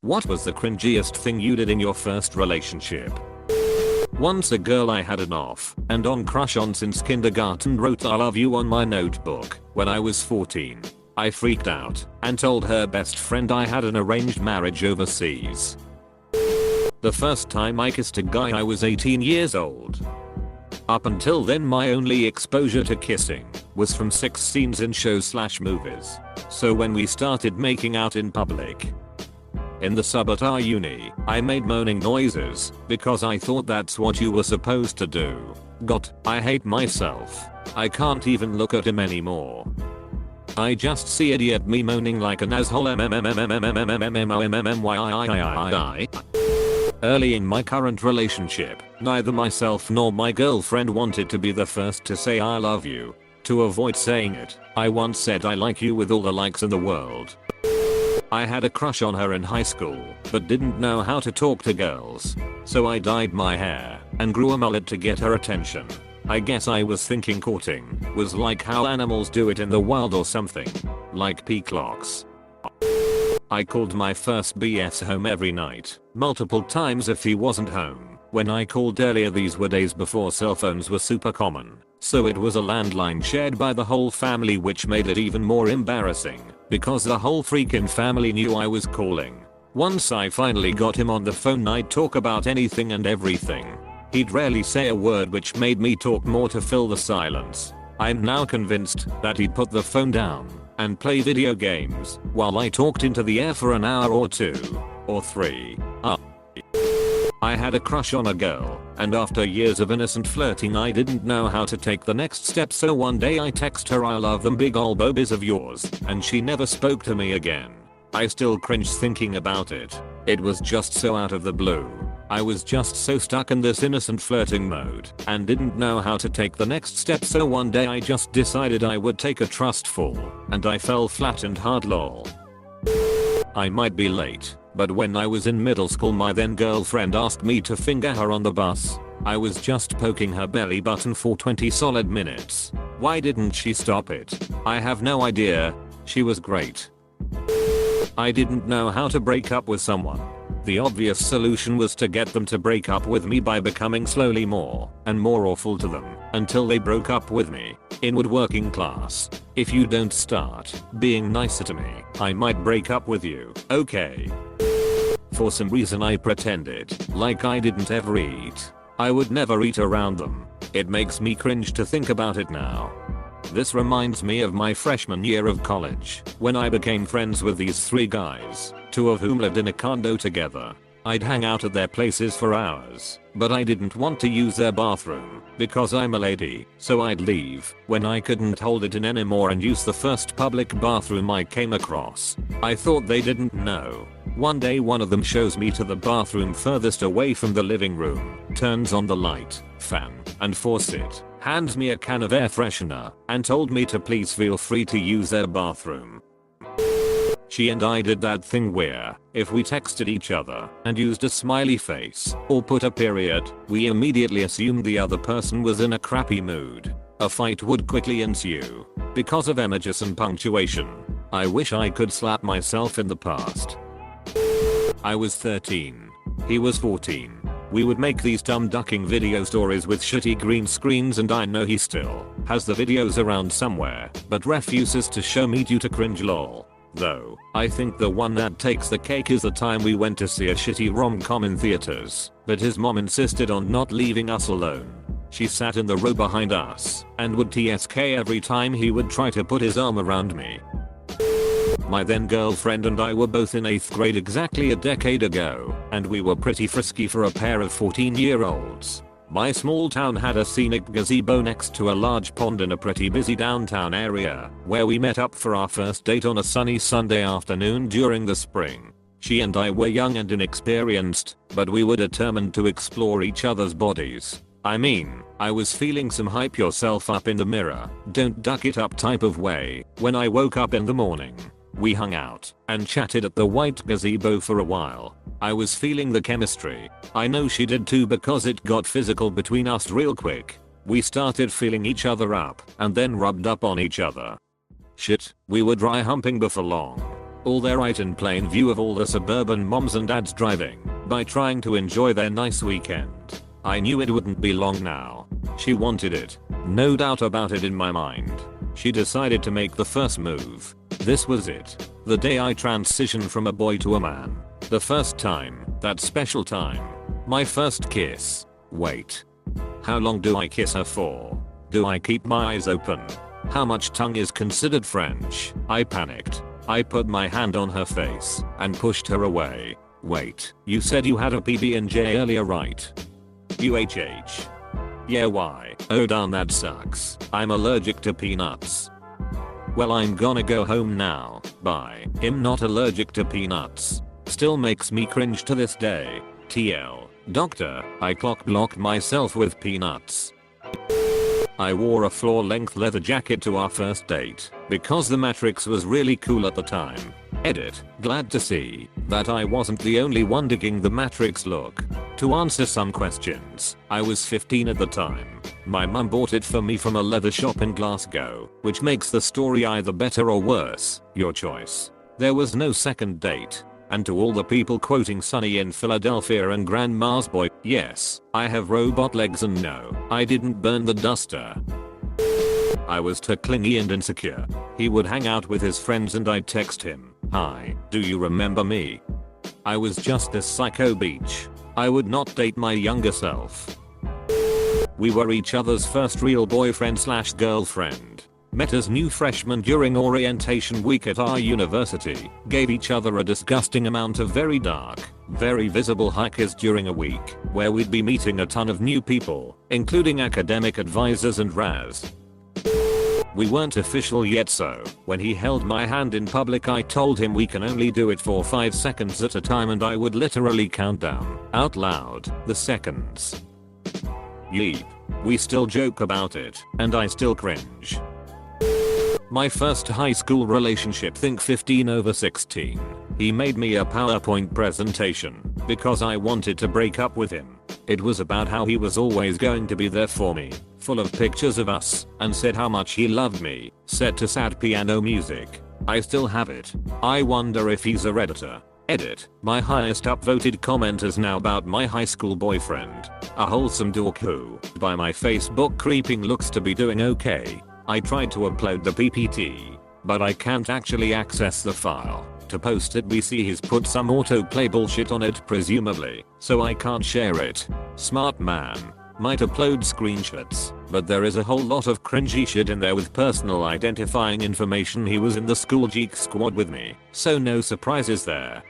What was the cringiest thing you did in your first relationship? Once a girl I had an off and on crush on since kindergarten wrote I love you on my notebook when I was 14. I freaked out and told her best friend I had an arranged marriage overseas. The first time I kissed a guy I was 18 years old. Up until then my only exposure to kissing was from sex scenes in shows/movies. So when we started making out in public in the sub at our uni, I made moaning noises because I thought that's what you were supposed to do. God, I hate myself. I can't even look at him anymore. I just see idiot me moaning like an asshole. Early in my current relationship, neither myself nor my girlfriend wanted to be the first to say I love you. To avoid saying it, I once said I like you with all the likes in the world. I had a crush on her in high school, but didn't know how to talk to girls. So I dyed my hair and grew a mullet to get her attention. I guess I was thinking courting was like how animals do it in the wild or something. Like peacocks. I called my first BS home every night, multiple times if he wasn't home. When I called earlier, these were days before cell phones were super common. So it was a landline shared by the whole family, which made it even more embarrassing because the whole freaking family knew I was calling. Once I finally got him on the phone, I'd talk about anything and everything. He'd rarely say a word, which made me talk more to fill the silence. I'm now convinced that he'd put the phone down and play video games while I talked into the air for an hour or 2 or 3. I had a crush on a girl, and after years of innocent flirting I didn't know how to take the next step, so one day I text her I love them big ol' boobies of yours, and she never spoke to me again. I still cringe thinking about it. It was just so out of the blue. I was just so stuck in this innocent flirting mode and didn't know how to take the next step, so one day I just decided I would take a trust fall, and I fell flat and hard lol. I might be late, but when I was in middle school my then girlfriend asked me to finger her on the bus. I was just poking her belly button for 20 solid minutes. Why didn't she stop it? I have no idea. She was great. I didn't know how to break up with someone. The obvious solution was to get them to break up with me by becoming slowly more and more awful to them until they broke up with me. Inward working class. If you don't start being nicer to me, I might break up with you, okay? For some reason I pretended like I didn't ever eat. I would never eat around them. It makes me cringe to think about it now. This reminds me of my freshman year of college, when I became friends with these 3 guys, 2 of whom lived in a condo together. I'd hang out at their places for hours, but I didn't want to use their bathroom because I'm a lady, so I'd leave when I couldn't hold it in anymore and use the first public bathroom I came across. I thought they didn't know. One day one of them shows me to the bathroom furthest away from the living room, turns on the light, fan, and faucet, hands me a can of air freshener, and told me to please feel free to use their bathroom. She and I did that thing where, if we texted each other and used a smiley face or put a period, we immediately assumed the other person was in a crappy mood. A fight would quickly ensue because of emojis and punctuation. I wish I could slap myself in the past. I was 13. He was 14. We would make these dumb ducking video stories with shitty green screens, and I know he still has the videos around somewhere, but refuses to show me due to cringe lol. Though, I think the one that takes the cake is the time we went to see a shitty rom-com in theaters, but his mom insisted on not leaving us alone. She sat in the row behind us and would TSK every time he would try to put his arm around me. My then girlfriend and I were both in 8th grade exactly a decade ago, and we were pretty frisky for a pair of 14-year-olds. My small town had a scenic gazebo next to a large pond in a pretty busy downtown area, where we met up for our first date on a sunny Sunday afternoon during the spring. She and I were young and inexperienced, but we were determined to explore each other's bodies. I mean, I was feeling some hype yourself up in the mirror, don't duck it up type of way when I woke up in the morning. We hung out and chatted at the white gazebo for a while. I was feeling the chemistry. I know she did too because it got physical between us real quick. We started feeling each other up and then rubbed up on each other. Shit, we were dry humping before long. all there right in plain view of all the suburban moms and dads driving by trying to enjoy their nice weekend. I knew it wouldn't be long now. She wanted it. No doubt about it in my mind. She decided to make the first move. This was it. The day I transitioned from a boy to a man. The first time, that special time. My first kiss. Wait. How long do I kiss her for? Do I keep my eyes open? How much tongue is considered French? I panicked. I put my hand on her face and pushed her away. Wait, you said you had a PB&J earlier, right? UHH. Yeah, why? Oh darn, that sucks. I'm allergic to peanuts. Well, I'm gonna go home now. Bye. I'm not allergic to peanuts. Still makes me cringe to this day. TL. Doctor, I cock blocked myself with peanuts. I wore a floor-length leather jacket to our first date because the Matrix was really cool at the time. Edit. Glad to see that I wasn't the only one digging the Matrix look. To answer some questions, I was 15 at the time. My mum bought it for me from a leather shop in Glasgow, which makes the story either better or worse, your choice. There was no second date. And to all the people quoting Sunny in Philadelphia and Grandma's Boy, yes, I have robot legs and no, I didn't burn the duster. I was too clingy and insecure. He would hang out with his friends and I'd text him, "Hi, do you remember me?" I was just this psycho beach. I would not date my younger self. We were each other's first real boyfriend/girlfriend. Met as new freshmen during orientation week at our university, gave each other a disgusting amount of very dark, very visible hikers during a week, where we'd be meeting a ton of new people, including academic advisors and Raz. We weren't official yet, so when he held my hand in public I told him we can only do it for 5 seconds at a time and I would literally count down, out loud, the seconds. Yeep. We still joke about it, and I still cringe. My first high school relationship, think 15/16. He made me a PowerPoint presentation because I wanted to break up with him. It was about how he was always going to be there for me, full of pictures of us, and said how much he loved me, set to sad piano music. I still have it. I wonder if he's a Redditor. Edit. My highest upvoted comment is now about my high school boyfriend. A wholesome dork who, by my Facebook creeping, looks to be doing okay. I tried to upload the PPT, but I can't actually access the file. To post it we see he's put some autoplay bullshit on it presumably, so I can't share it. Smart man. Might upload screenshots, but there is a whole lot of cringy shit in there with personal identifying information. He was in the school geek squad with me, so no surprises there.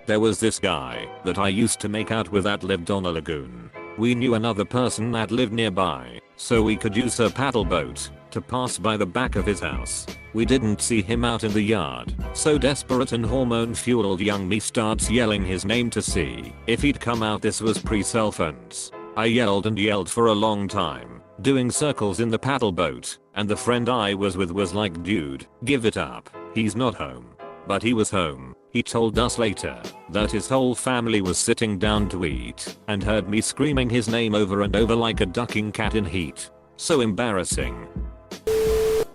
There was this guy that I used to make out with that lived on a lagoon. We knew another person that lived nearby, so we could use her paddle boat to pass by the back of his house. We didn't see him out in the yard, so desperate and hormone-fueled young me starts yelling his name to see if he'd come out. This was pre-cell phones. I yelled and yelled for a long time, doing circles in the paddle boat, and the friend I was with was like, "Dude, give it up. He's not home." But he was home. He told us later that his whole family was sitting down to eat and heard me screaming his name over and over like a ducking cat in heat. So embarrassing.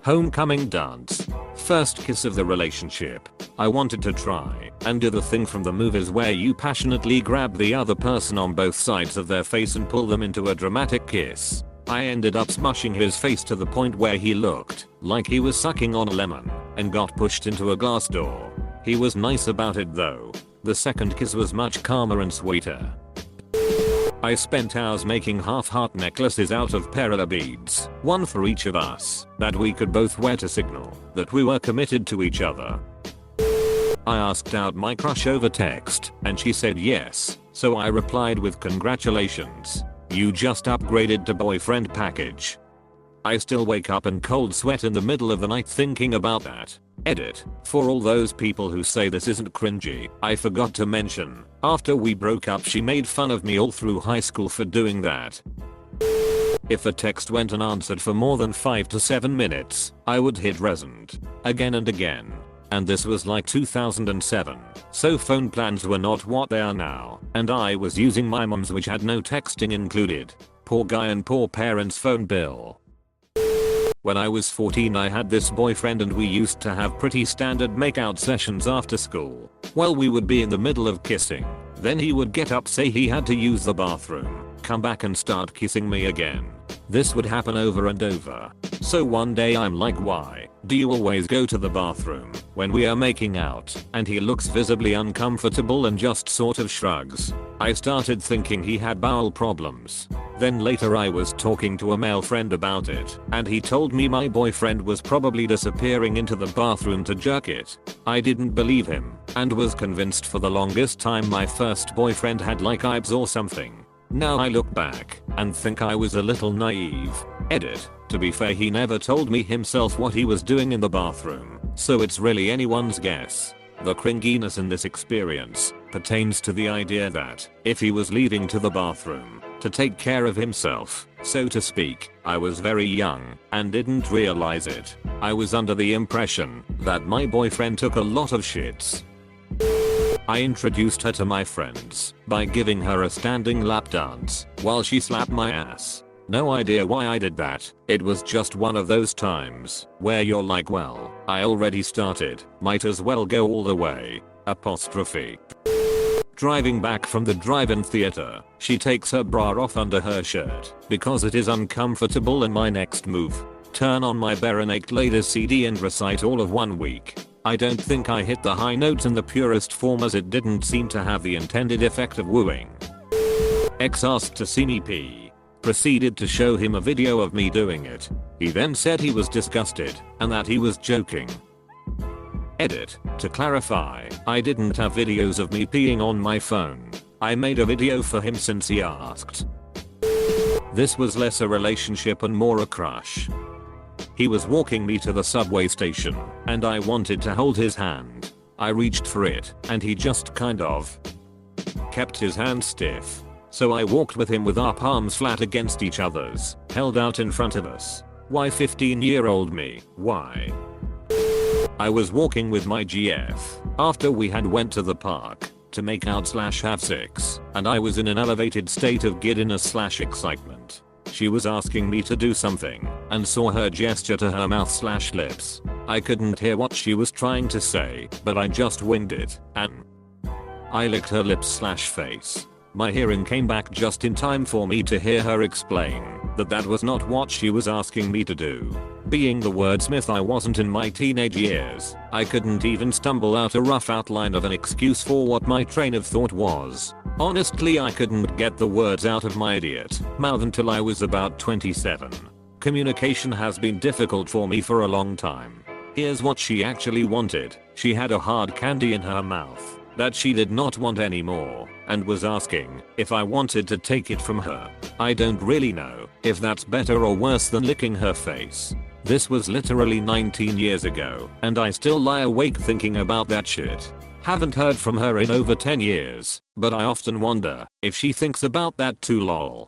Homecoming dance. First kiss of the relationship. I wanted to try and do the thing from the movies where you passionately grab the other person on both sides of their face and pull them into a dramatic kiss. I ended up smushing his face to the point where he looked like he was sucking on a lemon and got pushed into a glass door. He was nice about it though. The second kiss was much calmer and sweeter. I spent hours making half-heart necklaces out of perilla beads, one for each of us, that we could both wear to signal that we were committed to each other. I asked out my crush over text, and she said yes, so I replied with "Congratulations. You just upgraded to boyfriend package." I still wake up in cold sweat in the middle of the night thinking about that. Edit. For all those people who say this isn't cringy, I forgot to mention, after we broke up she made fun of me all through high school for doing that. If a text went unanswered for more than 5 to 7 minutes, I would hit resend again and again. And this was like 2007, so phone plans were not what they are now, and I was using my mom's, which had no texting included. Poor guy and poor parents' phone bill. When I was 14 I had this boyfriend and we used to have pretty standard makeout sessions after school. Well, we would be in the middle of kissing. Then he would get up, say he had to use the bathroom, come back and start kissing me again. This would happen over and over. So one day I'm like, why do you always go to the bathroom when we are making out? And he looks visibly uncomfortable and just sort of shrugs. I started thinking he had bowel problems. Then later I was talking to a male friend about it, and he told me my boyfriend was probably disappearing into the bathroom to jerk it. I didn't believe him, and was convinced for the longest time my first boyfriend had like IBS or something. Now I look back and think I was a little naive. Edit. To be fair, he never told me himself what he was doing in the bathroom, so it's really anyone's guess. The cringiness in this experience pertains to the idea that if he was leaving to the bathroom to take care of himself, so to speak, I was very young and didn't realize it. I was under the impression that my boyfriend took a lot of shits. I introduced her to my friends by giving her a standing lap dance while she slapped my ass. No idea why I did that. It was just one of those times where you're like, well, I already started, might as well go all the way. Apostrophe. Driving back from the drive-in theater, she takes her bra off under her shirt because it is uncomfortable, and my next move, turn on my bare-naked Ladies CD and recite all of 1 week. I don't think I hit the high notes in the purest form, as it didn't seem to have the intended effect of wooing. X asked to see me pee. Proceeded to show him a video of me doing it. He then said he was disgusted and that he was joking. Edit. To clarify, I didn't have videos of me peeing on my phone. I made a video for him since he asked. This was less a relationship and more a crush. He was walking me to the subway station, and I wanted to hold his hand. I reached for it, and he just kind of kept his hand stiff. So I walked with him with our palms flat against each other's, held out in front of us. Why 15-year-old me? Why? I was walking with my GF after we had went to the park to make out / have sex, and I was in an elevated state of giddiness / excitement. She was asking me to do something and saw her gesture to her mouth / lips. I couldn't hear what she was trying to say, but I just winged it, and I licked her lips / face. My hearing came back just in time for me to hear her explain that that was not what she was asking me to do. Being the wordsmith I wasn't in my teenage years, I couldn't even stumble out a rough outline of an excuse for what my train of thought was. Honestly, I couldn't get the words out of my idiot mouth until I was about 27. Communication has been difficult for me for a long time. Here's what she actually wanted. She had a hard candy in her mouth that she did not want anymore, and was asking if I wanted to take it from her. I don't really know if that's better or worse than licking her face. This was literally 19 years ago, and I still lie awake thinking about that shit. Haven't heard from her in over 10 years, but I often wonder if she thinks about that too, lol.